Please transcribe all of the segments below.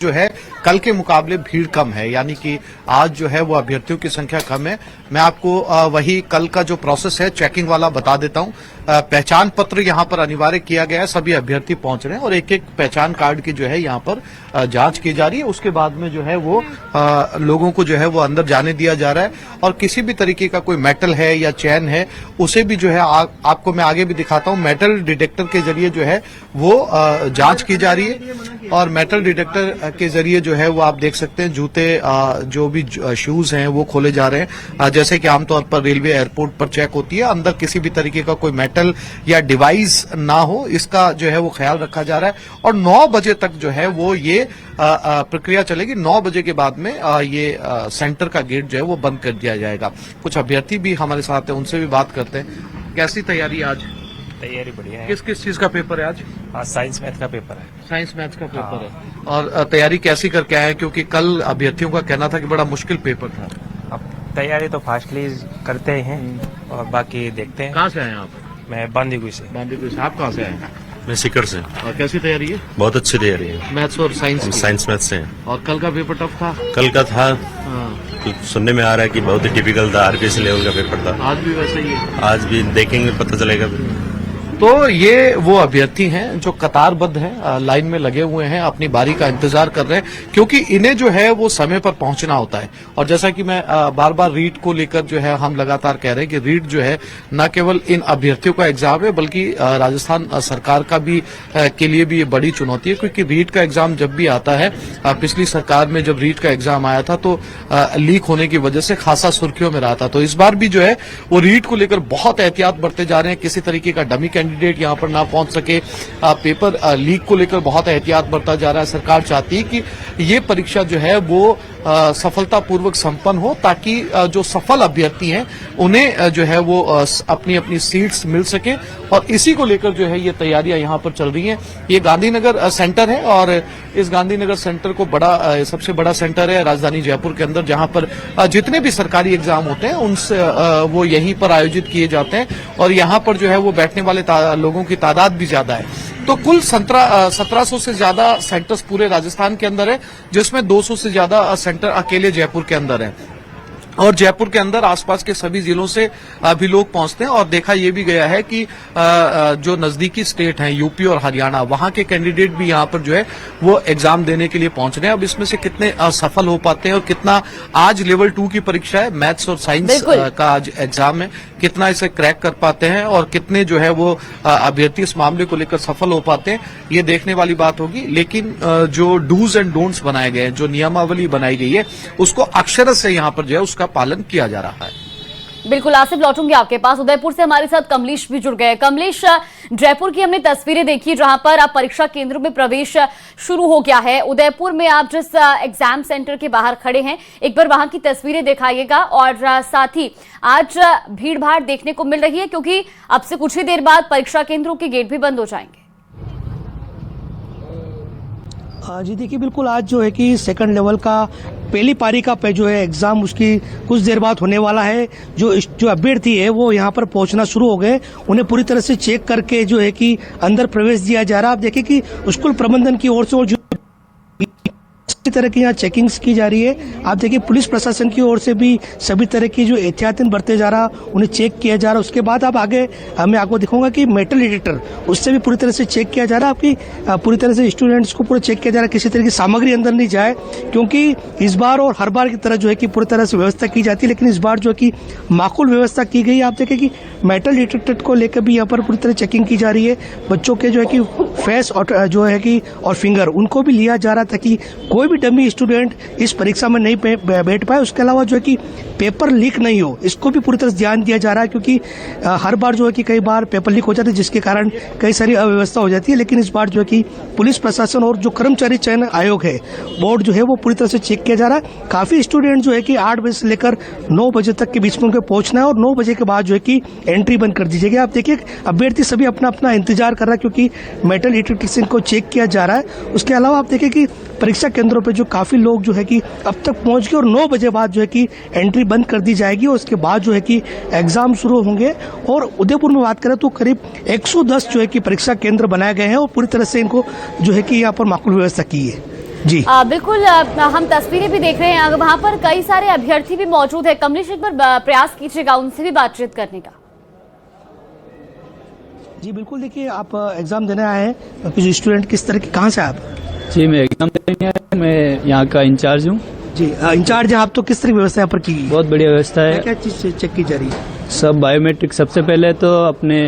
जो है कल के मुकाबले भीड़ कम है, यानी कि आज जो है वो अभ्यर्थियों की संख्या कम है। मैं आपको वही कल का जो प्रोसेस है चेकिंग वाला बता देता हूं। पहचान पत्र यहां पर अनिवार्य किया गया है, सभी अभ्यर्थी पहुंच रहे हैं और एक एक पहचान कार्ड की जो है यहां पर जांच की जा रही है। उसके बाद में जो है वो लोगों को जो है वो अंदर जाने दिया जा रहा है और किसी भी तरीके का कोई मेटल है या चैन है उसे भी जो है आपको मैं आगे भी दिखाता हूं। मेटल डिटेक्टर के जरिए जो है वो जांच की जा रही है और मेटल डिटेक्टर के जरिए जो है वो आप देख सकते हैं जूते जो भी शूज हैं वो खोले जा रहे हैं, जैसे कि आमतौर पर रेलवे एयरपोर्ट पर चेक होती है। अंदर किसी भी तरीके का कोई मेटल या डिवाइस ना हो, इसका जो है वो ख्याल रखा जा रहा है। और 9 बजे तक जो है वो ये प्रक्रिया चलेगी। 9 बजे के बाद में ये सेंटर का गेट जो है वो बंद कर दिया जाएगा। कुछ अभ्यर्थी भी हमारे साथ हैं, उनसे भी बात करते हैं। कैसी तैयारी आज? तैयारी बढ़िया है। किस किस चीज का पेपर है आज? साइंस मैथ का पेपर है। साइंस मैथ्स का पेपर है। और तैयारी कैसी करके आए हैं, क्योंकि कल अभ्यर्थियों का कहना था कि बड़ा मुश्किल पेपर था। अब तैयारी तो फास्टली करते ही हैं और बाकी देखते हैं। कहाँ से आए आप? मैं बांदीकुई से। बांदीकुई से। आप कहाँ से आए हैं? मैं सीकर से। और कैसी तैयारी है? बहुत अच्छी तैयारी है। मैथ्स और साइंस की? साइंस मैथ से हैं। और कल का पेपर टफ था? कल का था, हाँ। सुनने में आ रहा है कि बहुत ही टिपिकल था, आरपीएससी लेवल का पेपर था। आज भी वैसा ही है? आज भी देखेंगे, पता चलेगा। तो ये वो अभ्यर्थी हैं जो कतारबद्ध हैं, लाइन में लगे हुए हैं, अपनी बारी का इंतजार कर रहे हैं, क्योंकि इन्हें जो है वो समय पर पहुंचना होता है। और जैसा कि मैं बार बार रीट को लेकर जो है हम लगातार कह रहे हैं कि रीट जो है न केवल इन अभ्यर्थियों का एग्जाम है बल्कि राजस्थान सरकार का भी के लिए भी ये बड़ी चुनौती है, क्योंकि रीट का एग्जाम जब भी आता है, पिछली सरकार में जब रीट का एग्जाम आया था तो लीक होने की वजह से खासा सुर्खियों में रहा था। तो इस बार भी जो है वो रीट को लेकर बहुत एहतियात बरते जा रहे हैं, किसी तरीके का डमी कैंडिडेट यहां पर ना पहुंच सके। पेपर लीक को लेकर बहुत एहतियात बरता जा रहा है। सरकार चाहती है कि ये परीक्षा जो है वो सफलतापूर्वक संपन्न हो, ताकि जो सफल अभ्यर्थी हैं उन्हें जो है वो अपनी अपनी सीट्स मिल सके। और इसी को लेकर जो है ये तैयारियां यहां पर चल रही हैं। ये गांधीनगर सेंटर है और इस गांधीनगर सेंटर को सबसे बड़ा सेंटर है राजधानी जयपुर के अंदर, जहां पर जितने भी सरकारी एग्जाम होते हैं उनसे वो यहीं पर आयोजित किए जाते हैं। और यहां पर जो है वो बैठने वाले लोगों की तादाद भी ज्यादा है। तो कुल 1700 से ज्यादा सेंटर्स पूरे राजस्थान के अंदर है, जिसमें 200 से ज्यादा सेंटर अकेले जयपुर के अंदर है। और जयपुर के अंदर आसपास के सभी जिलों से भी लोग पहुंचते हैं। और देखा यह भी गया है कि जो नजदीकी स्टेट हैं यूपी और हरियाणा, वहां के कैंडिडेट भी यहां पर जो है वो एग्जाम देने के लिए पहुंच रहे हैं। अब इसमें से कितने सफल हो पाते हैं और कितना, आज लेवल 2 की परीक्षा है, मैथ्स और साइंस का आज एग्जाम है, कितना इसे क्रैक कर पाते हैं और कितने जो है वो अभ्यर्थी इस मामले को लेकर सफल हो पाते हैं, ये देखने वाली बात होगी। लेकिन जो डूज एंड डोंट्स बनाए गए हैं, जो नियमावली बनाई गई है, उसको अक्षरशः से यहां पर जो है उसका पालन किया जा रहा है। बिल्कुल आसिफ, लौटूंगी आपके पास। उदयपुर से हमारे साथ कमलेश भी जुड़ गए। कमलेश, जयपुर की हमने तस्वीरें देखी जहां पर आप परीक्षा केंद्रों में प्रवेश शुरू हो गया है। उदयपुर में आप जिस एग्जाम सेंटर के बाहर खड़े हैं, एक बार वहां की तस्वीरें दिखाइएगा। और साथ ही आज भीड़ भाड़ देखने को मिल रही है, क्योंकि अब से कुछ ही देर बाद परीक्षा केंद्रों के गेट भी बंद हो जाएंगे। जी देखिए, बिल्कुल आज जो है कि सेकंड लेवल का पहली पारी का जो है एग्जाम उसकी कुछ देर बाद होने वाला है। जो अभ्यर्थी है वो यहाँ पर पहुंचना शुरू हो गए, उन्हें पूरी तरह से चेक करके जो है कि अंदर प्रवेश दिया जा रहा है। आप देखिए कि स्कूल प्रबंधन की ओर से और इसी तरह की यहाँ चेकिंग्स की जा रही है। आप देखिए पुलिस प्रशासन की ओर से भी सभी तरह की जो एहतियातन बरते जा रहा, उन्हें चेक किया जा रहा। उसके बाद आप आगे मैं आपको दिखाऊंगा कि मेटल डिटेक्टर, उससे भी पूरी तरह से चेक किया जा रहा। आपकी पूरी तरह से स्टूडेंट्स को पूरा चेक किया जा रहा, किसी तरह की सामग्री अंदर नहीं जाए, क्योंकि इस बार और हर बार की तरह जो है कि पूरी तरह से व्यवस्था की जाती है, लेकिन इस बार जो है कि माकूल व्यवस्था की गई। आप देखें कि मेटल डिटेक्टर को लेकर भी यहाँ पर पूरी तरह चेकिंग की जा रही है। बच्चों के जो है कि फेस और जो है कि और फिंगर, उनको भी लिया जा रहा ताकि कोई भी डमी स्टूडेंट इस परीक्षा में नहीं बैठ पाए। उसके अलावा जो है कि पेपर लीक नहीं हो, इसको भी पूरी तरह से ध्यान दिया जा रहा है, क्योंकि हर बार जो है कि कई बार पेपर लीक हो जाते हैं, जिसके कारण कई सारी अव्यवस्था हो जाती है। लेकिन इस बार जो है कि पुलिस प्रशासन और जो कर्मचारी चयन आयोग है, बोर्ड जो है वो पूरी तरह से चेक किया जा रहा है। काफी स्टूडेंट जो है कि 8 बजे से लेकर 9 बजे तक के बीच में उनको पहुंचना है और 9 बजे के बाद जो है कि एंट्री बंद कर दी जाएगी। आप देखिए अभ्यर्थी सभी अपना अपना इंतजार कर रहा है, क्योंकि मेटल डिटेक्टर से इनको चेक किया जा रहा है। उसके अलावा आप देखिए कि परीक्षा केंद्रों पर जो काफी लोग जो है कि अब तक पहुंच गए और 9 बजे बाद जो है कि एंट्री बंद कर दी जाएगी और उसके बाद जो है कि एग्जाम शुरू होंगे। और उदयपुर में बात करें तो करीब 110 जो है कि परीक्षा केंद्र बनाए गए हैं और पूरी तरह से इनको जो है कि यहाँ पर माकूल व्यवस्था की है। जी बिल्कुल हम तस्वीरें भी देख रहे हैं, वहां पर कई सारे अभ्यर्थी भी मौजूद है। कमलेश, एक बार प्रयास कीजिएगा उनसे भी बातचीत करने का। जी बिल्कुल, देखिए आप एग्जाम देने आए हैं, कुछ स्टूडेंट किस तरह के, कहाँ से आप? जी मैं एग्जाम देने आया, मैं यहाँ का इंचार्ज हूँ। जी इंचार्ज हैं आप, तो किस तरह की व्यवस्था यहाँ पर की गई? बहुत बढ़िया व्यवस्था है। क्या चीज चेक की जा रही है? सब बायोमेट्रिक, सबसे पहले तो अपने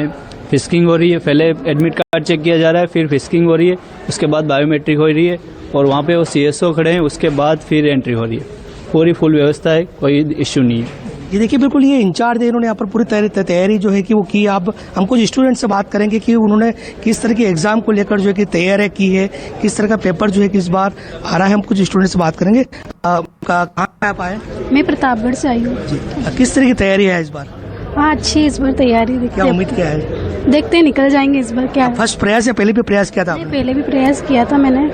फिस्किंग हो रही है, पहले एडमिट कार्ड चेक किया जा रहा है, फिर फिस्किंग हो रही है, उसके बाद बायोमेट्रिक हो रही है और वहाँ पे वो CSO खड़े हैं, उसके बाद फिर एंट्री हो रही है। पूरी फुल व्यवस्था है, कोई इश्यू नहीं है। ये देखिए बिल्कुल ये इंचार्ज है, इन्होंने यहाँ पर पूरी तैयारी जो है कि वो की। आप हम कुछ स्टूडेंट से बात करेंगे कि उन्होंने किस तरह की एग्जाम को लेकर जो है कि तैयारी की है, किस तरह का पेपर जो है कि इस बार आ रहा है। हम कुछ स्टूडेंट से बात करेंगे। कहाँ आप आए? मैं प्रतापगढ़ से आई हूँ। जी किस तरह की तैयारी है इस बार? हाँ अच्छी इस बार तैयारी। क्या उम्मीद क्या है? देखते हैं निकल जाएंगे इस बार। क्या फर्स्ट प्रयास या पहले भी प्रयास किया था? पहले भी प्रयास किया था मैंने,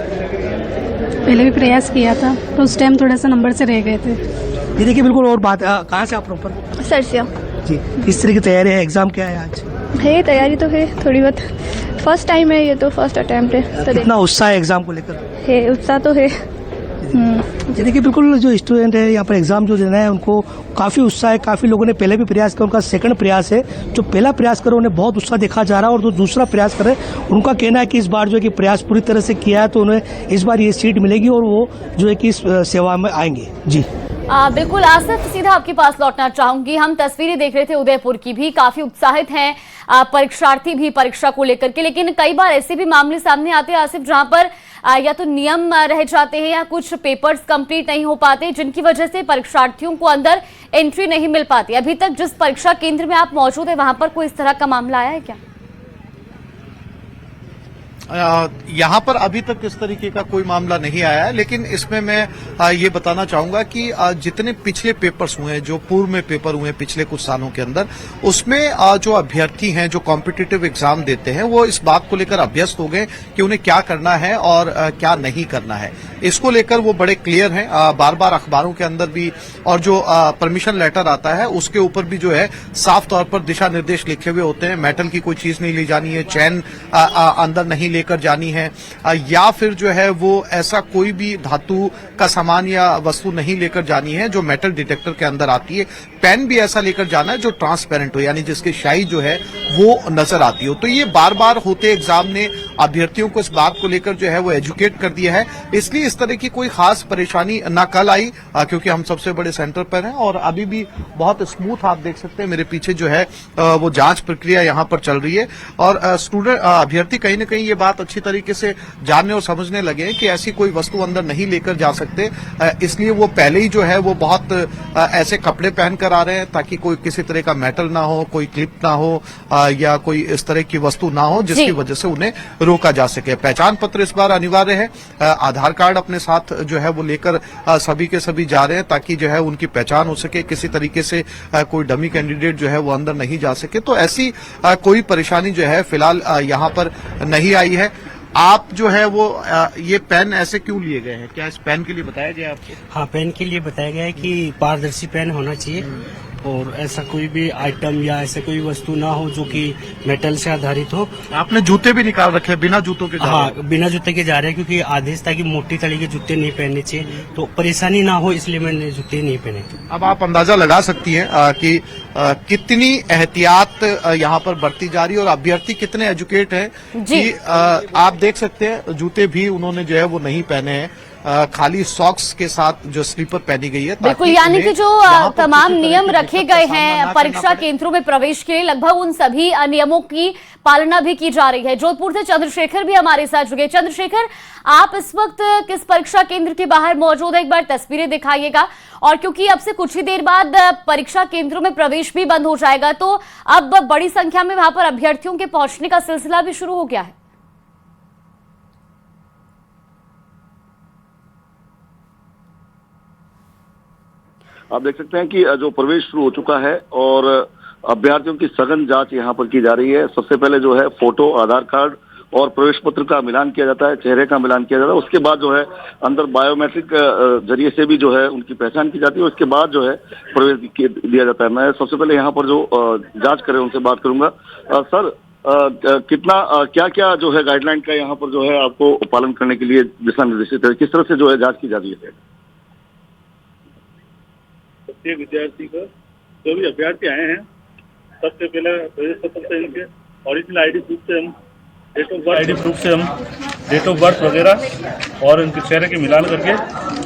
पहले भी प्रयास किया था, तो उस टाइम थोड़ा सा नंबर से रह गए थे। ये देखिए बिल्कुल। और बात, कहाँ से आप प्रॉपर? सरसिया। जी किस तरह की तैयारी है? एग्जाम क्या है आज? है तैयारी तो है थोड़ी बहुत, फर्स्ट टाइम है ये, तो फर्स्ट अटेम्प्ट है तो कितना उत्साह है एग्जाम को लेकर? है उत्साह तो है। ये देखिए बिल्कुल जो स्टूडेंट है यहाँ पर एग्जाम जो देना है उनको काफी उत्साह है। काफी लोगों ने पहले भी प्रयास किया, उनका सेकंड प्रयास है। जो पहला प्रयास करे उन्हें बहुत उत्साह देखा जा रहा है, और जो दूसरा प्रयास करे उनका कहना है कि इस बार जो है कि प्रयास पूरी तरह से किया है, तो उन्हें इस बार ये सीट मिलेगी और वो जो है कि इस सेवा में आएंगे। जी बिल्कुल आसिफ, सीधा आपके पास लौटना चाहूंगी। हम तस्वीरें देख रहे थे उदयपुर की भी, काफी उत्साहित हैं परीक्षार्थी भी परीक्षा को लेकर के, लेकिन कई बार ऐसे भी मामले सामने आते हैं आसिफ, जहां पर या तो नियम रह जाते हैं या कुछ पेपर्स कंप्लीट नहीं हो पाते, जिनकी वजह से परीक्षार्थियों को अंदर एंट्री नहीं मिल पाती। अभी तक जिस परीक्षा केंद्र में आप मौजूद है वहां पर कोई इस तरह का मामला आया है क्या? यहाँ पर अभी तक इस तरीके का कोई मामला नहीं आया है, लेकिन इसमें मैं ये बताना चाहूंगा कि जितने पिछले पेपर्स हुए हैं, जो पूर्व में पेपर हुए हैं पिछले कुछ सालों के अंदर, उसमें जो अभ्यर्थी हैं जो कॉम्पिटिटिव एग्जाम देते हैं, वो इस बात को लेकर अभ्यस्त हो गए कि उन्हें क्या करना है और क्या नहीं करना है। इसको लेकर वो बड़े क्लियर हैं। बार बार अखबारों के अंदर भी, और जो परमिशन लेटर आता है उसके ऊपर भी जो है साफ तौर पर दिशा निर्देश लिखे हुए होते हैं। मेटल की कोई चीज नहीं ली जानी है, चैन अंदर नहीं लेकर जानी है, या फिर जो है वो ऐसा कोई भी धातु का सामान या वस्तु नहीं लेकर जानी है जो मेटल डिटेक्टर के अंदर आती है। पेन भी ऐसा लेकर जाना है जो ट्रांसपेरेंट हो, यानी जिसकी स्याही जो है वो नजर आती हो। तो ये बार बार होते एग्जाम ने अभ्यर्थियों को इस बात को लेकर जो है वो एजुकेट कर दिया है, इसलिए इस तरह की कोई खास परेशानी न कल आई, क्योंकि हम सबसे बड़े सेंटर पर हैं और अभी भी बहुत स्मूथ आप देख सकते हैं मेरे पीछे जो है वो जांच प्रक्रिया यहां पर चल रही है। और स्टूडेंट अभ्यर्थी कहीं न कहीं ये बात अच्छी तरीके से जानने और समझने लगे हैं कि ऐसी कोई वस्तु अंदर नहीं लेकर जा सकते, इसलिए वो पहले ही जो है वो बहुत ऐसे कपड़े पहनकर आ रहे हैं ताकि कोई किसी तरह का मेटल ना हो, कोई क्लिप ना हो, या कोई इस तरह की वस्तु ना हो जिसकी वजह से उन्हें रोका जा सके। पहचान पत्र इस बार अनिवार्य है, आधार कार्ड अपने साथ जो है वो लेकर सभी के सभी जा रहे हैं ताकि जो है उनकी पहचान हो सके, किसी तरीके से कोई डमी कैंडिडेट जो है वो अंदर नहीं जा सके। तो ऐसी कोई परेशानी जो है फिलहाल यहाँ पर नहीं आई है। आप जो है वो ये पेन ऐसे क्यों लिए गए हैं? क्या इस पेन के लिए बताया गया आपको? हाँ, पेन के लिए बताया गया है कि पारदर्शी पेन होना चाहिए और ऐसा कोई भी आइटम या ऐसे कोई वस्तु ना हो जो कि मेटल से आधारित हो। आपने जूते भी निकाल रखे हैं, बिना जूतों के जा रहे हैं? हाँ, बिना जूते के जा रहे हैं क्योंकि आदेश था कि मोटी तली के जूते नहीं पहनने चाहिए, तो परेशानी ना हो इसलिए मैंने जूते नहीं पहने। अब आप अंदाजा लगा सकती हैं कि कितनी एहतियात यहाँ पर बरती जा रही है और अभ्यर्थी कितने एजुकेट हैं कि आप देख सकते हैं जूते भी उन्होंने जो है वो नहीं पहने हैं, खाली सॉक्स के साथ जो स्लीपर पहनी गई है। बिल्कुल, यानी कि जो तमाम नियम रखे गए हैं परीक्षा केंद्रों में प्रवेश के लिए, लगभग उन सभी नियमों की पालना भी की जा रही है। जोधपुर से चंद्रशेखर भी हमारे साथ जुड़े। चंद्रशेखर, आप इस वक्त किस परीक्षा केंद्र के बाहर मौजूद है? एक बार तस्वीरें दिखाइएगा। और क्योंकि अब से कुछ ही देर बाद परीक्षा केंद्रों में प्रवेश भी बंद हो जाएगा, तो अब बड़ी संख्या में वहां पर अभ्यर्थियों के पहुंचने का सिलसिला भी शुरू हो गया है। आप देख सकते हैं कि जो प्रवेश शुरू हो चुका है और अभ्यर्थियों की सघन जांच यहां पर की जा रही है। सबसे पहले जो है फोटो, आधार कार्ड और प्रवेश पत्र का मिलान किया जाता है, चेहरे का मिलान किया जाता है। उसके बाद जो है अंदर बायोमेट्रिक जरिए से भी जो है उनकी पहचान की जाती है। उसके बाद जो है प्रवेश दिया जाता है। मैं सबसे पहले यहाँ पर जो जांच करे उनसे बात करूंगा। सर, कितना क्या क्या जो है गाइडलाइन का यहाँ पर जो है आपको पालन करने के लिए दिशा निर्देशित है, किस तरह से जो है जांच की जा रही है? प्रत्येक विद्यार्थी को जो भी अभ्यर्थी आए हैं सबसे पहले प्रवेश पत्र से इनके ओरिजिनल आईडी प्रूफ से हम डेट ऑफ बर्थ वगैरह और इनके चेहरे के मिलान करके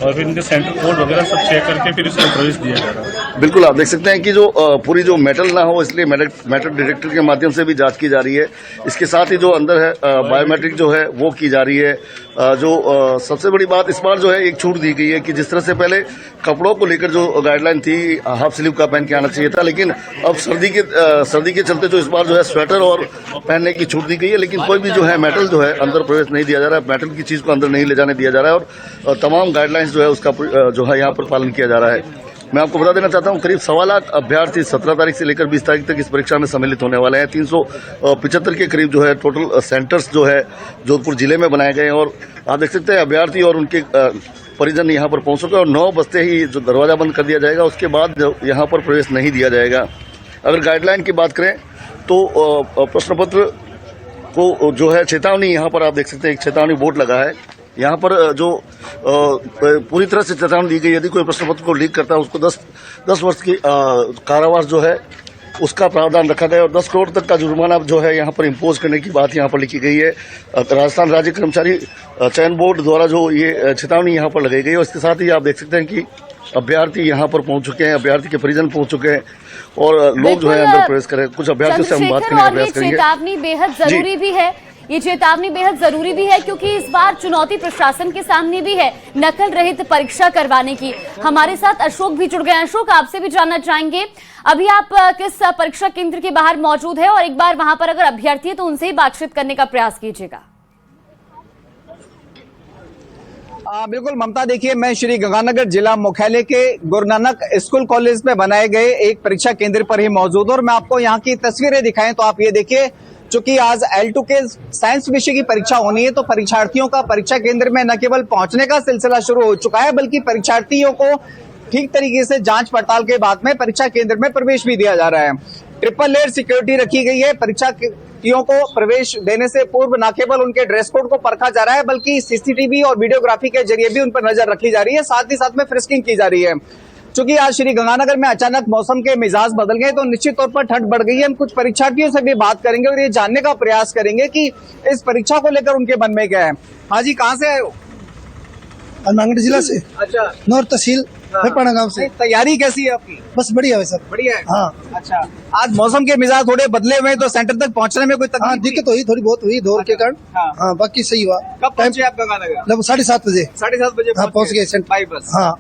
और फिर इनके सेंटर कोड वगैरह सब चेक करके फिर इसमें प्रवेश दिया जा रहा है। बिल्कुल, आप देख सकते हैं कि जो पूरी जो मेटल ना हो इसलिए मेटल डिटेक्टर के माध्यम से भी जांच की जा रही है। इसके साथ ही जो अंदर है बायोमेट्रिक जो है वो की जा रही है। सबसे बड़ी बात इस बार जो है एक छूट दी गई है कि जिस तरह से पहले कपड़ों को लेकर जो गाइडलाइन थी हाफ स्लीव का पहन के आना चाहिए था, लेकिन अब सर्दी के चलते जो इस बार जो है स्वेटर और पहनने की छूट दी गई है, लेकिन कोई भी जो है मेटल जो है अंदर प्रवेश नहीं दिया जा रहा है, मेटल की चीज को अंदर नहीं ले जाने दिया जा रहा है और तमाम गाइडलाइंस जो है उसका जो है यहाँ पर पालन किया जा रहा है। मैं आपको बता देना चाहता हूं करीब 1.25 लाख अभ्यर्थी 17 तारीख से लेकर 20 तारीख तक इस परीक्षा में सम्मिलित होने वाले हैं। 375 के करीब जो है टोटल सेंटर्स जो है जोधपुर जिले में बनाए गए हैं और आप देख सकते हैं अभ्यर्थी और उनके परिजन यहाँ पर पहुंच चुके हैं और 9 बजते ही जो दरवाजा बंद कर दिया जाएगा उसके बाद यहाँ पर प्रवेश नहीं दिया जाएगा। अगर गाइडलाइन की बात करें तो प्रश्न पत्र को जो है चेतावनी यहाँ पर आप देख सकते हैं एक चेतावनी बोर्ड लगा है। यहाँ पर जो पूरी तरह से चेतावनी दी गई, यदि कोई प्रश्न पत्र को लीक करता है उसको 10 वर्ष की कारावास जो है उसका प्रावधान रखा गया और 10 करोड़ तक का जुर्माना जो है यहाँ पर इम्पोज करने की बात यहाँ पर लिखी गई है। राजस्थान राज्य कर्मचारी चयन बोर्ड द्वारा जो ये चेतावनी यहाँ पर लगाई गई है। इसके साथ ही आप देख सकते हैं कि अभ्यर्थी यहाँ पर पहुंच चुके हैं, अभ्यर्थी के परिजन पहुंच चुके हैं और लोग जो है अंदर प्रवेश करें। कुछ अभ्यर्थियों से हम बात करने का प्रयास करेंगे। चेतावनी बेहद जरूरी भी है, ये चेतावनी बेहद जरूरी भी है क्योंकि इस बार चुनौती प्रशासन के सामने भी है नकल रहित परीक्षा करवाने की। हमारे साथ अशोक भी जुड़ गए हैं। अशोक, आपसे भी जानना चाहेंगे, अभी आप किस परीक्षा केंद्र के बाहर मौजूद है और एक बार वहां पर अगर अभ्यर्थी है तो उनसे ही बातचीत करने का प्रयास कीजिएगा। बिल्कुल ममता, देखिए मैं श्री गंगानगर जिला मुख्यालय के गुरु नानक स्कूल कॉलेज में बनाए गए एक परीक्षा केंद्र पर ही मौजूद और मैं आपको यहाँ की तस्वीरें दिखाएं तो आप ये देखिए, चूंकि आज L2 के साइंस विषय की परीक्षा होनी है तो परीक्षार्थियों का परीक्षा केंद्र में न केवल पहुंचने का सिलसिला शुरू हो चुका है बल्कि परीक्षार्थियों को ठीक तरीके से जांच पड़ताल के बाद में परीक्षा केंद्र में प्रवेश भी दिया जा रहा है। ट्रिपल लेयर सिक्योरिटी रखी गई है। परीक्षार्थियों को प्रवेश देने से पूर्व न केवल उनके ड्रेस कोड को परखा जा रहा है बल्कि सीसीटीवी और वीडियोग्राफी के जरिए भी उन पर नजर रखी जा रही है। साथ ही साथ में फ्रिस्किंग की जा रही है। चूंकि आज श्री गंगानगर में अचानक मौसम के मिजाज बदल गए तो निश्चित तौर पर ठंड बढ़ गई है। हम कुछ परीक्षार्थियों से भी बात करेंगे और ये जानने का प्रयास करेंगे कि इस परीक्षा को लेकर उनके मन में क्या है। हाँ जी, कहाँ से आए हो? हनुमानगढ़ जिला से। अच्छा, नौर तहसील भेपाना गांव से। तैयारी कैसी है आपकी? बस बढ़िया है सर। बढ़िया है। हाँ। अच्छा, आज मौसम के मिजाज थोड़े बदले हुए तो सेंटर तक पहुंचने में कोई तकलीफ? दिक्कत हुई, थोड़ी बहुत हुई दौड़ के कारण। हाँ, बाकी सही हुआ। कब पहुंचे आप गंगानगर? लगभग 7:30 बजे। 7:30 बजे पहुंच गए सेंटर बाई बस। हाँ।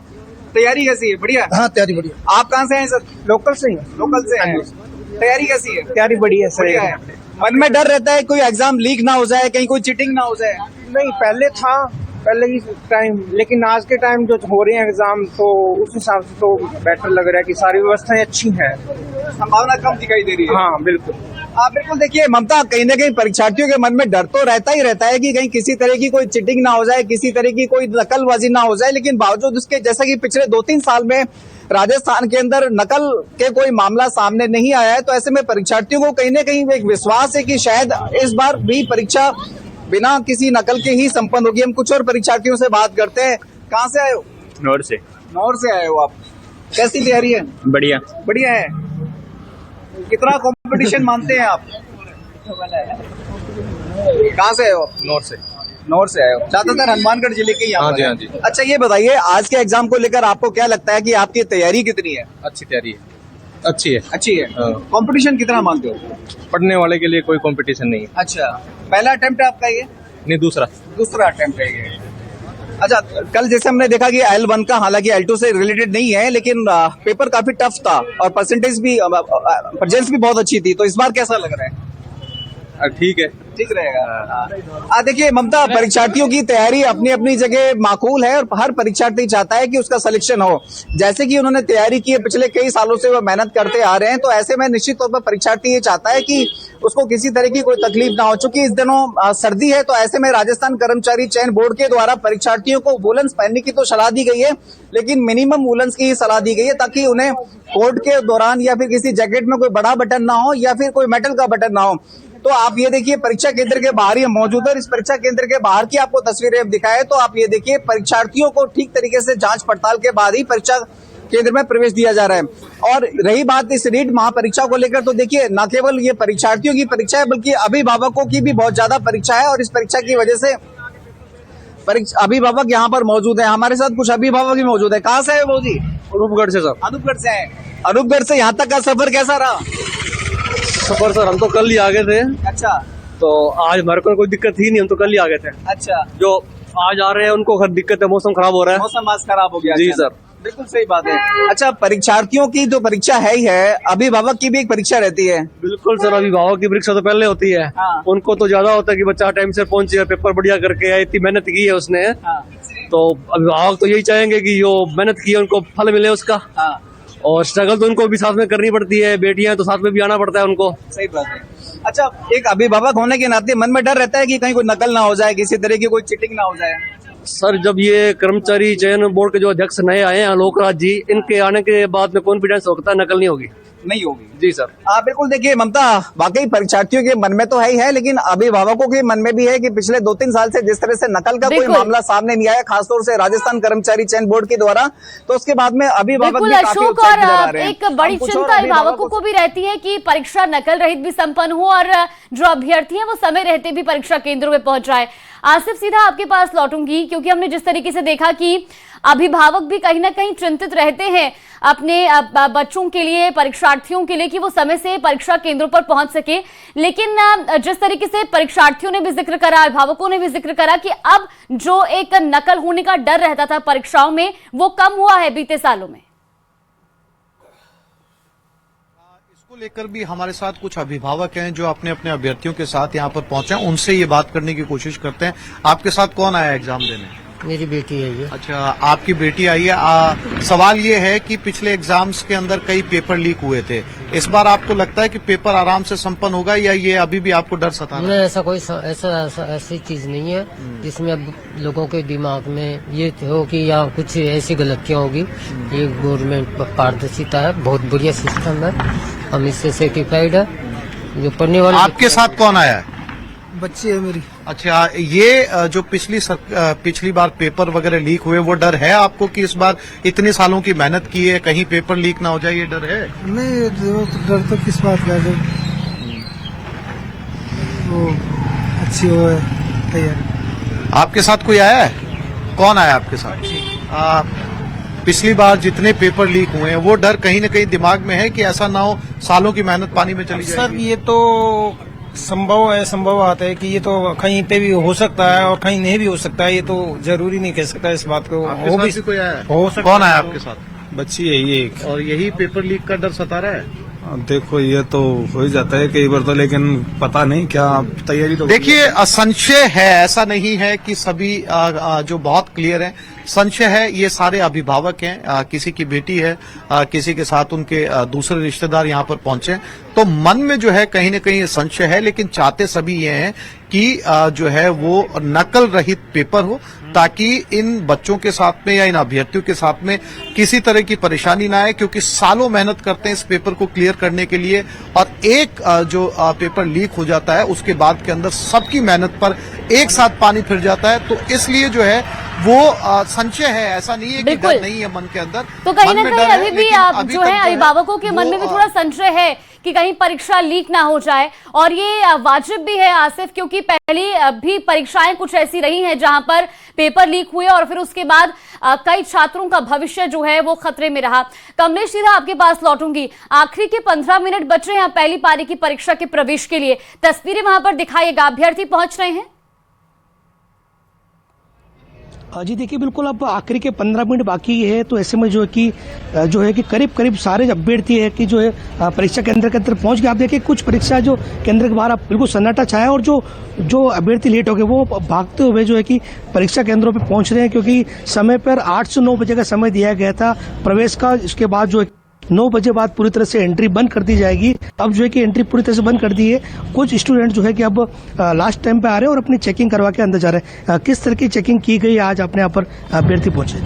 तैयारी कैसी है? बढ़िया। हाँ, तैयारी बढ़िया। आप कहाँ से हैं सर? लोकल से ही। लोकल से हैं। तैयारी कैसी है? तैयारी बढ़िया है। मन में डर रहता है कोई एग्जाम लीक ना हो जाए, कहीं कोई चीटिंग ना हो जाए? नहीं, पहले था पहले ही टाइम, लेकिन आज के टाइम जो हो रहे हैं एग्जाम तो उस हिसाब से तो बेटर लग रहा है कि सारी व्यवस्थाएं अच्छी हैं, संभावना कम दिखाई दे रही है। हाँ बिल्कुल। आप बिल्कुल देखिए ममता, कहीं ना कहीं परीक्षार्थियों के मन में डर तो रहता ही रहता है कि कहीं किसी तरह की कोई चिटिंग ना हो जाए, किसी तरह की कोई नकलबाजी ना हो जाए, लेकिन बावजूद उसके जैसा कि पिछले 2-3 साल में राजस्थान के अंदर नकल के कोई मामला सामने नहीं आया है तो ऐसे में परीक्षार्थियों को कहीं ना कहीं एक विश्वास है कि शायद इस बार भी परीक्षा बिना किसी नकल के ही संपन्न होगी। हम कुछ और परीक्षार्थियों से बात करते हैं। कहाँ से आए हो? नौर से। नौर से आए हो आप? कैसी तैयारी है? बढ़िया। बढ़िया है। कितना कंपटीशन मानते हैं आप? कहाँ से आए हो? नौर से। नौर से आए हो? ज्यादातर हनुमानगढ़ जिले के यहाँ? हाँ जी, हाँ जी। अच्छा, ये बताइए आज के एग्जाम को लेकर आपको क्या लगता है कि आपकी तैयारी कितनी है? अच्छी तैयारी है। अच्छी है। अच्छी है। कंपटीशन कितना मानते हो? पढ़ने वाले के लिए कोई कंपटीशन नहीं है। अच्छा, पहला अटेम्प्ट है आपका ये? नहीं, दूसरा अटेम्प्ट है ये। अच्छा, कल जैसे हमने देखा कि L1 का हालांकि L2 से रिलेटेड नहीं है लेकिन पेपर काफी टफ था और परसेंटेज भी परसेंटेज भी बहुत अच्छी थी, तो इस बार कैसा लग रहा है? ठीक है। ठीक रहेगा। देखिए ममता, परीक्षार्थियों की तैयारी अपनी अपनी जगह माकूल है और हर परीक्षार्थी चाहता है कि उसका सिलेक्शन हो। जैसे कि उन्होंने तैयारी की है, पिछले कई सालों से वो मेहनत करते आ रहे हैं, तो ऐसे में निश्चित तौर पर परीक्षार्थी ये चाहता है कि उसको किसी तरह की कोई तकलीफ ना हो। चूंकि इस दिनों सर्दी है तो ऐसे में राजस्थान कर्मचारी चयन बोर्ड के द्वारा परीक्षार्थियों को वूलन्स पहनने की तो सलाह दी गई है लेकिन मिनिमम वूलन्स की ही सलाह दी गई है ताकि उन्हें कोर्ट के दौरान या फिर किसी जैकेट में कोई बड़ा बटन ना हो या फिर कोई मेटल का बटन ना हो। तो आप ये देखिए परीक्षा केंद्र के बाहर ही मौजूद है। इस परीक्षा केंद्र के बाहर की आपको तस्वीरें अब दिखाए तो आप ये देखिए परीक्षार्थियों को ठीक तरीके से जांच पड़ताल के बाद ही परीक्षा केंद्र में प्रवेश दिया जा रहा है। और रही बात इस रीट महापरीक्षा को लेकर तो देखिए न केवल ये परीक्षार्थियों की परीक्षा है बल्कि अभिभावकों की भी बहुत ज्यादा परीक्षा है। और इस परीक्षा की वजह से अभिभावक यहाँ पर मौजूद है। हमारे साथ कुछ अभिभावक भी मौजूद है। कहाँ से है वो जी? अनूपगढ़ से सर। अनूपगढ़ से है। अनूपगढ़ से यहाँ तक का सफर कैसा रहा? सफर सर हम तो कल ही आ गए थे। अच्छा। तो आज हमारे को कोई दिक्कत थी नहीं, हम तो कल ही आ गए थे। अच्छा। जो आज आ रहे हैं उनको खैर दिक्कत है, मौसम खराब हो रहा है। मौसम आज खराब हो गया। जी सर बिल्कुल सही बात है। अच्छा, परीक्षार्थियों की जो परीक्षा है ही है, अभिभावक की भी एक परीक्षा रहती है। बिल्कुल सर, अभिभावक की परीक्षा तो पहले होती है। हाँ। उनको तो ज्यादा होता है कि बच्चा टाइम से पहुंचे, पेपर बढ़िया करके आए, इतनी मेहनत की है उसने। हाँ। तो अभिभावक तो यही चाहेंगे कि जो मेहनत की है उनको फल मिले उसका। हाँ। और स्ट्रगल तो उनको भी साथ में करनी पड़ती है, बेटियां तो साथ में भी आना पड़ता है उनको। सही बात है। अच्छा, एक अभिभावक होने के नाते मन में डर रहता है कि कहीं कोई नकल ना हो जाए, किसी तरह की कोई चीटिंग ना हो जाए। सर जब ये कर्मचारी चयन बोर्ड के जो अध्यक्ष नए आए हैं लोकराज जी, इनके आने के बाद में कॉन्फिडेंस होता है नकल नहीं होगी। नहीं होगी। जी सर। बिल्कुल देखिए ममता, वाकई परीक्षार्थियों के मन में तो है ही है, लेकिन अभिभावकों के मन में भी है कि पिछले 2-3 साल से जिस तरह से नकल का कोई मामला सामने नहीं आया, खासतौर से राजस्थान कर्मचारी चयन बोर्ड के द्वारा, तो उसके बाद में अभिभावक भी काफी उत्साहित नजर आ रहे हैं। एक बड़ी चिंता अभिभावकों को भी रहती है कि परीक्षा नकल रहित भी संपन्न हो और जो अभ्यर्थी हैं वो समय रहते भी परीक्षा केंद्रों में पहुंच जाए। आसिफ, सीधा आपके पास लौटूंगी, क्योंकि हमने जिस तरीके से देखा कि अभिभावक भी कहीं ना कहीं चिंतित रहते हैं अपने बच्चों के लिए, परीक्षार्थियों के लिए, कि वो समय से परीक्षा केंद्रों पर पहुंच सके। लेकिन जिस तरीके से परीक्षार्थियों ने भी जिक्र करा, अभिभावकों ने भी जिक्र करा कि अब जो एक नकल होने का डर रहता था परीक्षाओं में, वो कम हुआ है बीते सालों में। इसको लेकर भी हमारे साथ कुछ अभिभावक हैं जो अपने अपने अभ्यर्थियों के साथ यहाँ पर पहुंचे हैं, उनसे ये बात करने की कोशिश करते हैं। आपके साथ कौन आया एग्जाम देने? मेरी बेटी है ये। अच्छा, आपकी बेटी आई है। सवाल ये है कि पिछले एग्जाम्स के अंदर कई पेपर लीक हुए थे, इस बार आपको लगता है कि पेपर आराम से संपन्न होगा या ये अभी भी आपको डर सता रहा है? नहीं, ऐसा कोई ऐसी चीज नहीं है जिसमें अब लोगों के दिमाग में ये हो कि या कुछ ऐसी गलतियां होगी। ये गवर्नमेंट पारदर्शिता है, बहुत बढ़िया सिस्टम है, हम इससे सर्टिफाइड है। जो पढ़ने वाले। आपके साथ कौन आया है? बच्ची है मेरी। अच्छा, ये जो पिछली बार पेपर वगैरह लीक हुए, वो डर है आपको कि इस बार इतने सालों की मेहनत की है, कहीं पेपर लीक ना हो जाए, ये डर है? नहीं, डर तो किस बात का है, वो अच्छी हो है तैयारी। आपके साथ कोई आया है? कौन आया आपके साथ? पिछली बार जितने पेपर लीक हुए हैं, वो डर कहीं न कहीं दिमाग में है कि ऐसा ना हो सालों की मेहनत पानी में चली जाए? सर ये तो संभव आता है कि ये तो कहीं पे भी हो सकता है और कहीं नहीं भी हो सकता है, ये तो जरूरी नहीं कह सकता इस बात को। हो भी कोई आया? हो सकता। कौन आया आपके साथ? बच्ची है ये एक। और यही पेपर लीक का डर सता रहा है? देखो ये तो हो ही जाता है कई बार तो, लेकिन पता नहीं क्या तैयारी तो। देखिए, संशय है, ऐसा नहीं है कि सभी जो बहुत क्लियर है, संशय है। ये सारे अभिभावक हैं, किसी की बेटी है, किसी के साथ उनके दूसरे रिश्तेदार यहाँ पर पहुंचे, तो मन में जो है कहीं न कहीं संशय है, लेकिन चाहते सभी ये हैं कि जो है वो नकल रहित पेपर हो, ताकि इन बच्चों के साथ में या इन अभ्यर्थियों के साथ में किसी तरह की परेशानी ना आए, क्योंकि सालों मेहनत करते हैं इस पेपर को क्लियर करने के लिए, और एक जो पेपर लीक हो जाता है उसके बाद के अंदर सबकी मेहनत पर एक साथ पानी फिर जाता है। तो इसलिए जो है वो संशय है, ऐसा नहीं है कि डर नहीं है मन के अंदर। तो कहीं ना कहीं अभी भी जो है अभिभावकों के मन में भी थोड़ा संशय है कि कहीं परीक्षा लीक ना हो जाए, और ये वाजिब भी है आसिफ, क्योंकि पहली भी परीक्षाएं कुछ ऐसी रही हैं जहां पर पेपर लीक हुए और फिर उसके बाद कई छात्रों का भविष्य जो है वो खतरे में रहा। कमलेश, सीधा आपके पास लौटूंगी। आखिरी के 15 मिनट बचे हैं पहली पारी की परीक्षा के प्रवेश के लिए, तस्वीरें वहां पर दिखाइएगा, अभ्यर्थी पहुंच रहे हैं। जी देखिए, बिल्कुल अब आखिरी के 15 मिनट बाकी है, तो ऐसे में जो है कि करीब सारे अभ्यर्थी है कि जो है परीक्षा केंद्र के अंदर पहुंच गए। आप देखिए कुछ परीक्षा जो केंद्र के बाहर अब बिल्कुल सन्नाटा छाया, और जो अभ्यर्थी लेट हो गए वो भागते हुए जो है कि परीक्षा केंद्रों पे पहुंच रहे हैं, क्योंकि समय पर 8 से 9 बजे का समय दिया गया था प्रवेश का। इसके बाद जो 9 बजे बाद पूरी तरह से एंट्री बंद कर दी जाएगी। अब जो है कि एंट्री पूरी तरह से बंद कर दी है। कुछ स्टूडेंट जो है कि अब लास्ट टाइम पे आ रहे हैं और अपनी चेकिंग करवा के अंदर जा रहे हैं। किस तरह की चेकिंग की गई आज अपने यहाँ पर अभ्यर्थी पहुंचे?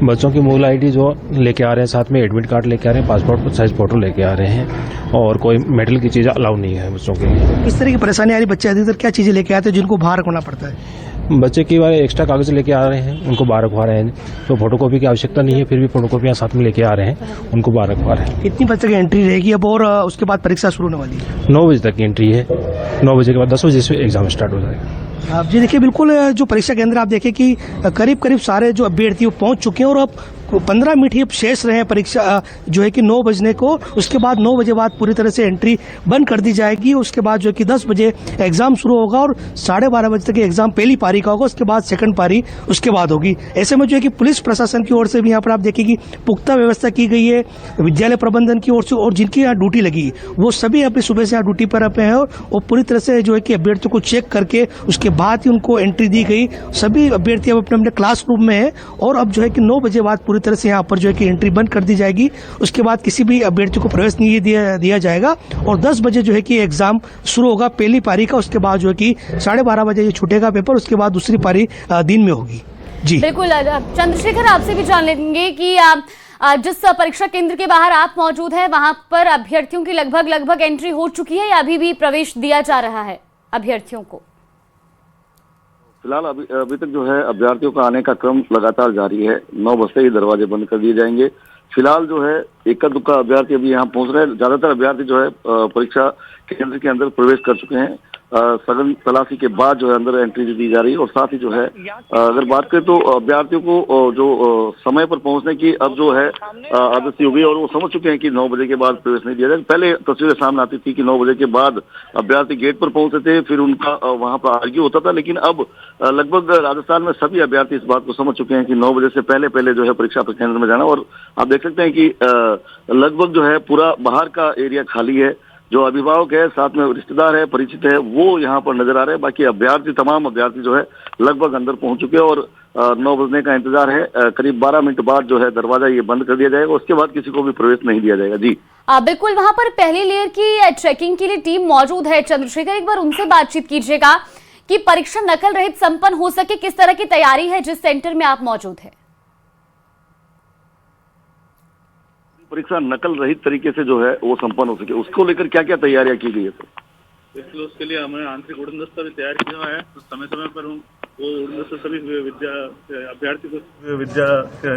बच्चों की मूल आईडी जो लेके आ रहे हैं, साथ में एडमिट कार्ड लेके आ रहे हैं, पासपोर्ट साइज फोटो लेके आ रहे हैं, और कोई मेटल की चीज़ अलाउ नहीं है बच्चों के लिए। इस तरह की परेशानी आ रही, बच्चे अधिकतर क्या चीज़ें लेके आते हैं जिनको बाहर रखना पड़ता है? बच्चे की बार एक्स्ट्रा कागज लेके आ रहे हैं, उनको बाहर रखवा रहे हैं। तो फोटोकॉपी की आवश्यकता नहीं है, फिर भी फोटोकॉपियाँ साथ में लेके आ रहे हैं, उनको बाहर रखवा रहे हैं। कितनी बजे तक एंट्री रहेगी अब, और उसके बाद परीक्षा शुरू होने वाली है? 9 बजे तक की एंट्री है, 9 बजे के बाद 10 बजे से एग्जाम स्टार्ट हो जाएगा। आप जी देखिए, बिल्कुल जो परीक्षा केंद्र आप देखें कि करीब करीब सारे जो अभ्यर्थी पहुंच चुके हैं, और अब 15 मिनट ही शेष रहे हैं परीक्षा जो है कि 9 बजने को। उसके बाद 9 बजे बाद पूरी तरह से एंट्री बंद कर दी जाएगी। उसके बाद जो है कि 10 बजे एग्जाम शुरू होगा, और 12:30 बजे तक एग्जाम पहली पारी का होगा, उसके बाद सेकंड पारी उसके बाद होगी। ऐसे में जो है कि पुलिस प्रशासन की ओर से भी यहाँ पर आप देखेंगे पुख्ता व्यवस्था की गई है, विद्यालय प्रबंधन की ओर से, और जिनकी यहाँ ड्यूटी लगी वो सभी अपनी सुबह से यहाँ ड्यूटी पर अपने हैं, और पूरी तरह से जो है कि अभ्यर्थियों को चेक करके उसके बाद ही उनको एंट्री दी गई। सभी अभ्यर्थी अब अपने अपने क्लासरूम में है, और अब जो है कि 9 बजे बाद पूरी तरह से यहाँ पर जो है कि एंट्री बंद कर दी जाएगी। उसके बाद किसी भी अभ्यर्थी को प्रवेश नहीं दिया जाएगा, और 10 बजे जो है कि एग्जाम शुरू होगा पहली पारी का। उसके बाद जो है कि 12:30 बजे ये छूटेगा पेपर, उसके बाद दूसरी पारी दिन में होगी। जी बिल्कुल। चंद्रशेखर, आपसे भी जान लेंगे कि जिस परीक्षा केंद्र के बाहर आप मौजूद हैं, वहां पर अभ्यर्थियों की लगभग एंट्री हो चुकी है या अभी भी प्रवेश दिया जा रहा है अभ्यर्थियों को? फिलहाल अभी तक जो है अभ्यर्थियों का आने का क्रम लगातार जारी है। 9 बजते ही दरवाजे बंद कर दिए जाएंगे। फिलहाल जो है इक्का दुक्का अभ्यर्थी अभी यहाँ पहुंच रहे हैं। ज्यादातर अभ्यर्थी जो है परीक्षा केंद्र के अंदर प्रवेश कर चुके हैं। सघन तलाशी के बाद जो है अंदर एंट्री दी जा रही है। और साथ ही जो है अगर बात करें तो अभ्यर्थियों को जो समय पर पहुंचने की अब जो है आदत हो गई, और वो समझ चुके हैं कि 9 बजे के बाद प्रवेश नहीं दिया जाएगा। पहले तस्वीरें सामने आती थी कि 9 बजे के बाद अभ्यर्थी गेट पर पहुंचते थे, फिर उनका वहां पर आर्ग्यू होता था। लेकिन अब लगभग राजस्थान में सभी अभ्यर्थी इस बात को समझ चुके हैं कि 9 बजे से पहले जो है परीक्षा केंद्र में जाना। और आप देख सकते हैं कि लगभग जो है पूरा बाहर का एरिया खाली है। जो अभिभावक है, साथ में रिश्तेदार है, परिचित है, वो यहाँ पर नजर आ रहे हैं। बाकी अभ्यर्थी, तमाम अभ्यर्थी जो है लगभग अंदर पहुंच चुके हैं, और 9 बजने का इंतजार है। करीब 12 मिनट बाद जो है दरवाजा ये बंद कर दिया जाएगा। उसके बाद किसी को भी प्रवेश नहीं दिया जाएगा। जी बिल्कुल। वहां पर पहली लेयर की चेकिंग के लिए टीम मौजूद है। चंद्रशेखर, एक बार उनसे बातचीत कीजिएगा कि परीक्षा नकल रहित संपन्न हो सके, किस तरह की तैयारी है जिस सेंटर में आप मौजूद है? परीक्षा नकल रहित तरीके से जो है वो संपन्न हो सके, उसको लेकर क्या क्या तैयारियां की गई है? इसलिए उसके लिए हमने आंतरिक उड़न दस्ता भी तैयार किया है। तो समय समय पर वो उड़न दस्ता सभी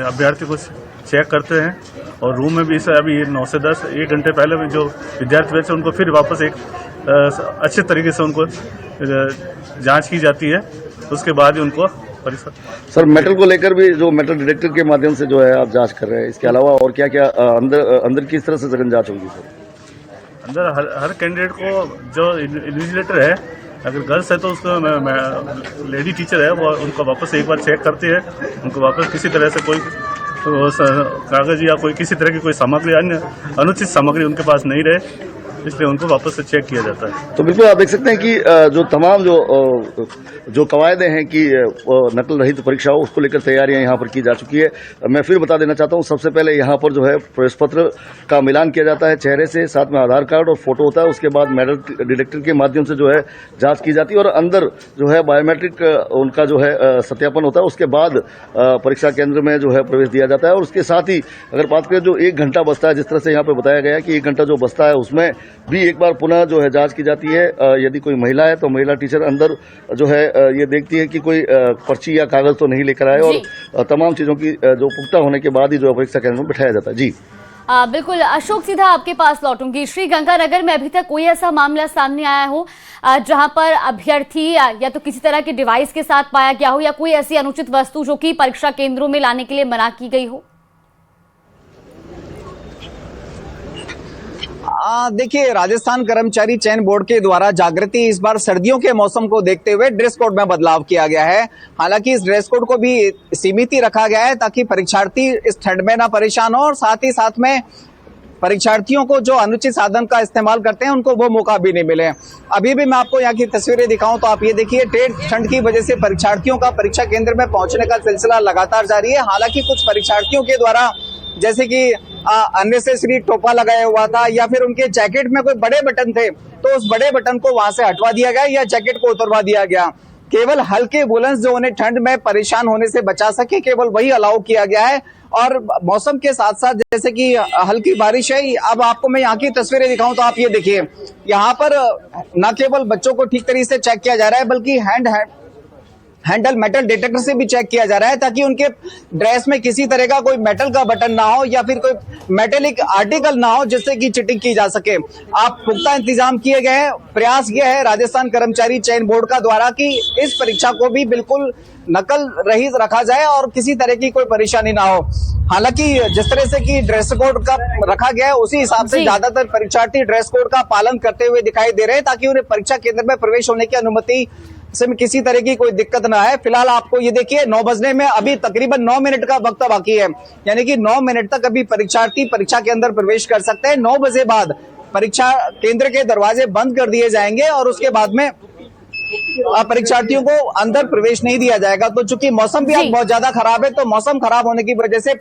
अभ्यर्थी को चेक करते हैं। और रूम में भी अभी 9 से 10 1 घंटे पहले में जो विद्यार्थी बैठे उनको फिर वापस एक अच्छे तरीके से उनको जांच की जाती है। उसके बाद ही उनको परीक्षा। सर, मेटल को लेकर भी जो मेटल डिटेक्टर के माध्यम से जो है आप जांच कर रहे हैं, इसके अलावा और क्या क्या अंदर किस तरह से सघन जांच होगी? सर, अंदर हर कैंडिडेट को जो इन्विजिलेटर है, अगर गर्ल्स है तो उसको लेडी टीचर है, वो उनको वापस एक बार चेक करती है। उनको वापस किसी तरह से कोई कागज या कोई किसी तरह की कोई सामग्री, अन्य अनुचित सामग्री उनके पास नहीं रहे, इसलिए उनको वापस से चेक किया जाता है। तो बिल्कुल आप देख सकते हैं कि जो तमाम जो कवायदे हैं कि नकल रहित परीक्षा हो, उसको लेकर तैयारियां यहाँ पर की जा चुकी है। मैं फिर बता देना चाहता हूँ, सबसे पहले यहाँ पर जो है प्रवेश पत्र का मिलान किया जाता है चेहरे से, साथ में आधार कार्ड और फोटो होता है। उसके बाद मेटल डिटेक्टर के माध्यम से जो है जांच की जाती है, और अंदर जो है बायोमेट्रिक उनका जो है सत्यापन होता है। उसके बाद परीक्षा केंद्र में जो है प्रवेश दिया जाता है। और उसके साथ ही अगर बात करें जो 1 घंटा बचता है, जिस तरह से यहाँ पर बताया गया कि 1 घंटा जो बचता है उसमें भी एक बार पुनः जो है जांच की जाती है। यदि कोई महिला है तो महिला टीचर अंदर जो है ये देखती है कि कोई पर्ची या कागज तो नहीं लेकर आए, और तमाम चीजों की जो पुख्ता होने के बाद ही जो परीक्षा केंद्र में बिठाया जाता है। जी बिल्कुल। अशोक, सीधा आपके पास लौटूंगी। श्री गंगानगर में अभी तक कोई ऐसा मामला सामने आया हो जहां पर अभ्यर्थी या तो किसी तरह के डिवाइस के साथ पाया गया हो, या कोई ऐसी अनुचित वस्तु जो कि परीक्षा केंद्रों में लाने के लिए मना की गई हो? देखिए, राजस्थान कर्मचारी चयन बोर्ड के द्वारा जागृति इस बार सर्दियों के मौसम को देखते हुए ड्रेस कोड में बदलाव किया गया है। हालांकि इस ड्रेस कोड को भी सीमित ही रखा गया है ताकि परीक्षार्थी इस ठंड में ना परेशान हो, और साथ में परीक्षार्थियों को जो अनुचित साधन का इस्तेमाल करते हैं उनको वो मौका भी नहीं मिले। अभी भी मैं आपको यहाँ की तस्वीरें दिखाऊं तो आप ये देखिए, तेज ठंड की वजह से परीक्षार्थियों का परीक्षा केंद्र में पहुंचने का सिलसिला लगातार जारी है। हालांकि कुछ परीक्षार्थियों के द्वारा जैसे कि अननेसेसरी टोपा लगाया हुआ था, या फिर उनके जैकेट में कोई बड़े बटन थे तो उस बड़े बटन को वहां से हटवा दिया गया या जैकेट को उतरवा दिया गया। केवल हल्के वुलन्स जो उन्हें ठंड में परेशान होने से बचा सके, केवल वही अलाउ किया गया है। और मौसम के साथ साथ जैसे कि हल्की बारिश है, अब आपको मैं यहाँ की तस्वीरें दिखाऊं तो आप ये देखिए, यहाँ पर न केवल बच्चों को ठीक तरीके से चेक किया जा रहा है बल्कि हैंडल मेटल डिटेक्टर से भी चेक किया जा रहा है, ताकि उनके ड्रेस में किसी तरह का कोई मेटल का बटन ना हो या फिर कोई मेटेलिक आर्टिकल ना हो जिससे कि चीटिंग की जा सके। आप पुख्ता इंतजाम किए गए हैं। प्रयास यह है राजस्थान कर्मचारी चयन बोर्ड का द्वारा कि इस परीक्षा को भी बिल्कुल नकल रहित रखा जाए और किसी तरह की कोई परेशानी ना हो। हालांकि जिस तरह से कि ड्रेस कोड का रखा गया है उसी हिसाब से ज्यादातर परीक्षार्थी ड्रेस कोड का पालन करते हुए दिखाई दे रहे हैं, ताकि उन्हें परीक्षा केंद्र में प्रवेश होने की अनुमति से किसी तरह की कोई दिक्कत ना है। फिलहाल आपको ये देखिए 9 बजने में अभी तकरीबन 9 मिनट का वक्त बाकी है, यानी कि 9 मिनट तक अभी परीक्षार्थी परीक्षा के अंदर प्रवेश कर सकते हैं। 9 बजे बाद परीक्षा केंद्र के दरवाजे बंद कर दिए जाएंगे और उसके बाद में परीक्षार्थियों को अंदर प्रवेश नहीं दिया जाएगा। तो चूंकि मौसम भी आज बहुत ज्यादा खराब है, तो मौसम खराब होने की वजह से